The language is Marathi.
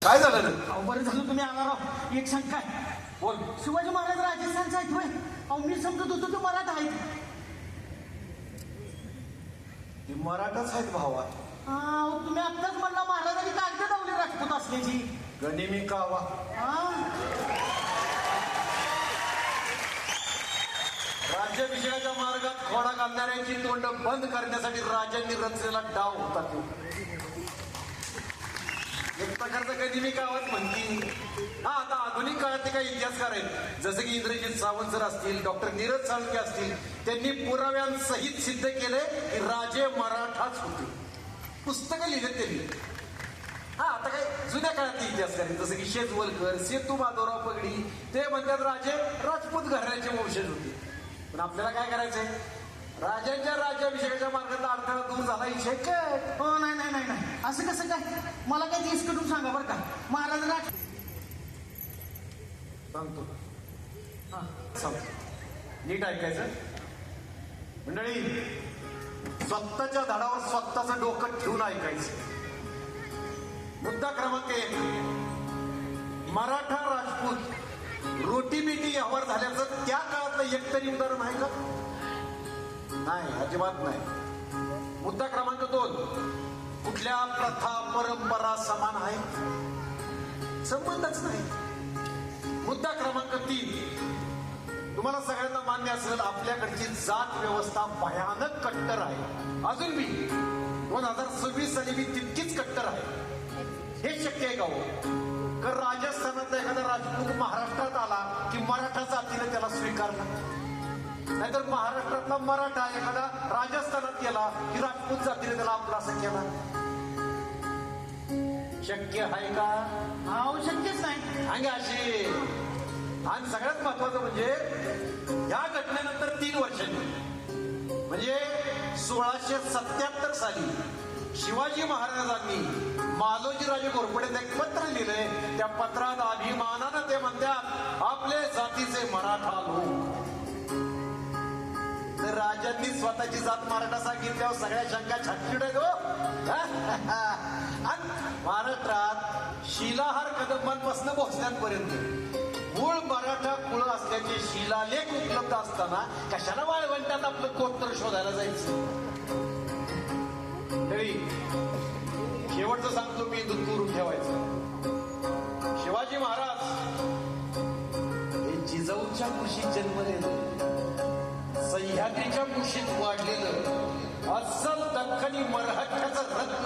काय झालं रे? अहो बरं झालं तुम्ही आला राव. एक शंका आहे. बोल. शिवाजी महाराज राजस्थानचा आहेत होय? अहो मी समजत होतो ते मराठा आहेत. ती मराठाच आहेत भावा. अहो, तुम्ही आत्ताच म्हणला महाराजांनी कागद लावली राजपूत असल्याची. गनिमी कावा. राज्याभिषेकाच्या मार्गात खोडा घालणाऱ्यांची तोंड बंद करण्यासाठी राजांनी रचलेला डाव होता तो. एक प्रकारचा गनिमी कावाच म्हणती. हा, आता आधुनिक काळातले काही इतिहासकार आहेत जसं की इंद्रजित सावंत सर असतील, डॉक्टर नीरज साळुंखे असतील, त्यांनी पुराव्यांसहित सिद्ध केले की राजे मराठाच होते. पुस्तकं लिहिलेत त्यांनी. हा, आता काय जुन्या काळातले इतिहासकार आहेत जसं की शेजवलकर, सेतू माधवराव पगडी, ते म्हणतात राजे राजपूत घराण्याचे वंशज होते. पण आपल्याला काय करायचंय? राजांच्या राज्याभिषेकाच्या मार्गातला अडथळा दूर झाला ही शक्य. हो नाही नाही नाही नाही असं कसं काय? मला काय ते इसकटून सांगा बरं का. महाराज राज सांगतो. हा, सांगतो. नीट ऐकायचं मंडळी. स्वतःच्या धडावर स्वतःचं डोकं ठेवून ऐकायचं. मुद्दा क्रमांक 1. मराठा राजपूत रोटीबेटी व्यवहार झाल्याचं त्या काळातलं एकतरी उदाहरण आहे का? नाही, अजिबात नाही. मुद्दा क्रमांक 2. कुठल्या प्रथा परंपरा समान आहेत? संबंधच नाही. मुद्दा क्रमांक 3. तुम्हाला सगळ्यांना मान्य असेल आपल्याकडची जात व्यवस्था भयानक कट्टर आहे. अजून मी 2026 साली मी तितकीच कट्टर आहे. हे शक्य आहे का हो? तर राजस्थानातला एखादा राजपूत महाराष्ट्रात आला की मराठा जातीने त्याला स्वीकारला. नाहीतर महाराष्ट्रातला मराठा एखादा राजस्थानात गेला की राजपूत जातीने त्याला आपला असं केला. शक्य आहे का? अहो शक्यच नाही. सांगा अशी. आणि सगळ्यात महत्वाचं म्हणजे या घटनेनंतर 3 वर्षांनी म्हणजे 1677 साली शिवाजी महाराजांनी मालोजीराजे घोरपडेंना एक पत्र लिहिलंय. त्या पत्रात अभिमानानं ते म्हणतात आपले जातीचे मराठा लोक. तर राजांनी स्वतःची जात मराठा सांगितल्यावर सगळ्या शंका छाटछिट आहेत हो. आणि महाराष्ट्रात शिलाहार कदंबांपासून भोसल्यांपर्यंत मूळ मराठा कुळ असल्याचे शिलालेख उपलब्ध असताना कशाला वाळवंटात आपलं गोत्र शोधायला जायचं? तरी शेवटचं सांगतो मी, दूध करून ठेवायचं. शिवाजी महाराज हे जिजाऊच्या कुशीत जन्मलेलं, सह्याद्रीच्या कुशीत वाढलेलं अस्सल दख्खनी मराठ्याचं रत्न